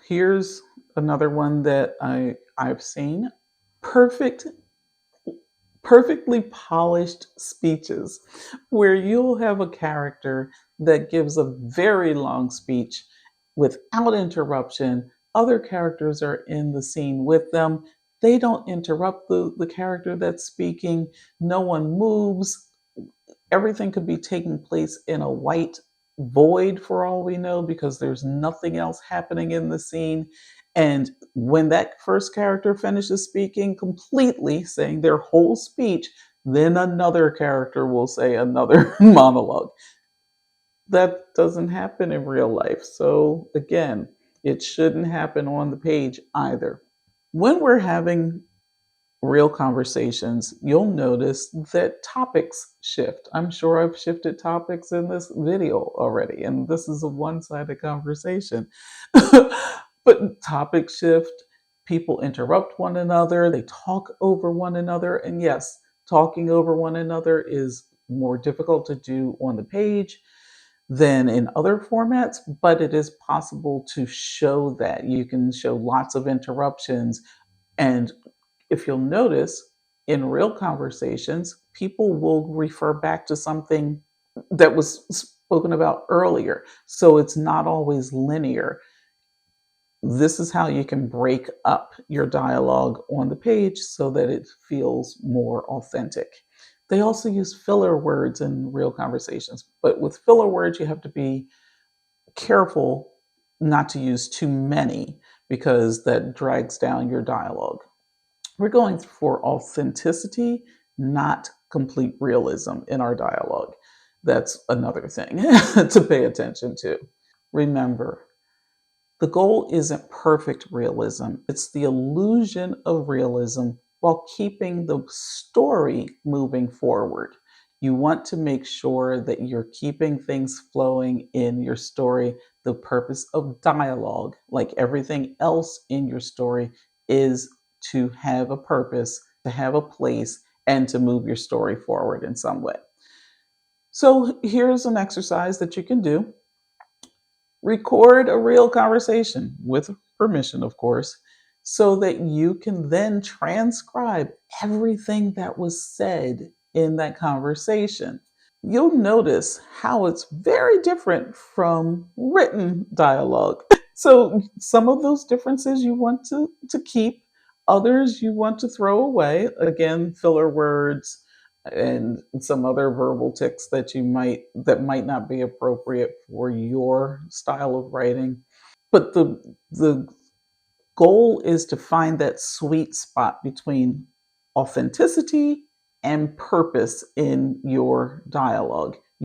Here's another one that I've seen. Perfect perfectly polished speeches where you'll have a character that gives a very long speech without interruption. Other characters are in the scene with them. They don't interrupt the character that's speaking. No one moves. Everything could be taking place in a white void for all we know because there's nothing else happening in the scene. And when that first character finishes speaking completely, saying their whole speech, then another character will say another monologue. That doesn't happen in real life. So, again, it shouldn't happen on the page either. When we're having real conversations, you'll notice that topics shift. I'm sure I've shifted topics in this video already, and this is a one sided conversation. But topics shift, people interrupt one another, they talk over one another. And yes, talking over one another is more difficult to do on the page than in other formats, but it is possible to show that. You can show lots of interruptions, and if you'll notice, in real conversations, people will refer back to something that was spoken about earlier. So it's not always linear. This is how you can break up your dialogue on the page so that it feels more authentic. They also use filler words in real conversations, but with filler words, you have to be careful not to use too many because that drags down your dialogue. We're going for authenticity, not complete realism in our dialogue. That's another thing to pay attention to. Remember, the goal isn't perfect realism, it's the illusion of realism while keeping the story moving forward. You want to make sure that you're keeping things flowing in your story. The purpose of dialogue, like everything else in your story, is to have a purpose, to have a place, and to move your story forward in some way. So here's an exercise that you can do. Record a real conversation with permission, of course, so that you can then transcribe everything that was said in that conversation. You'll notice how it's very different from written dialogue. So, some of those differences you want to keep, others you want to throw away. Again, filler words and some other verbal tics that might not be appropriate for your style of writing. But the goal is to find that sweet spot between authenticity and purpose in your dialogue.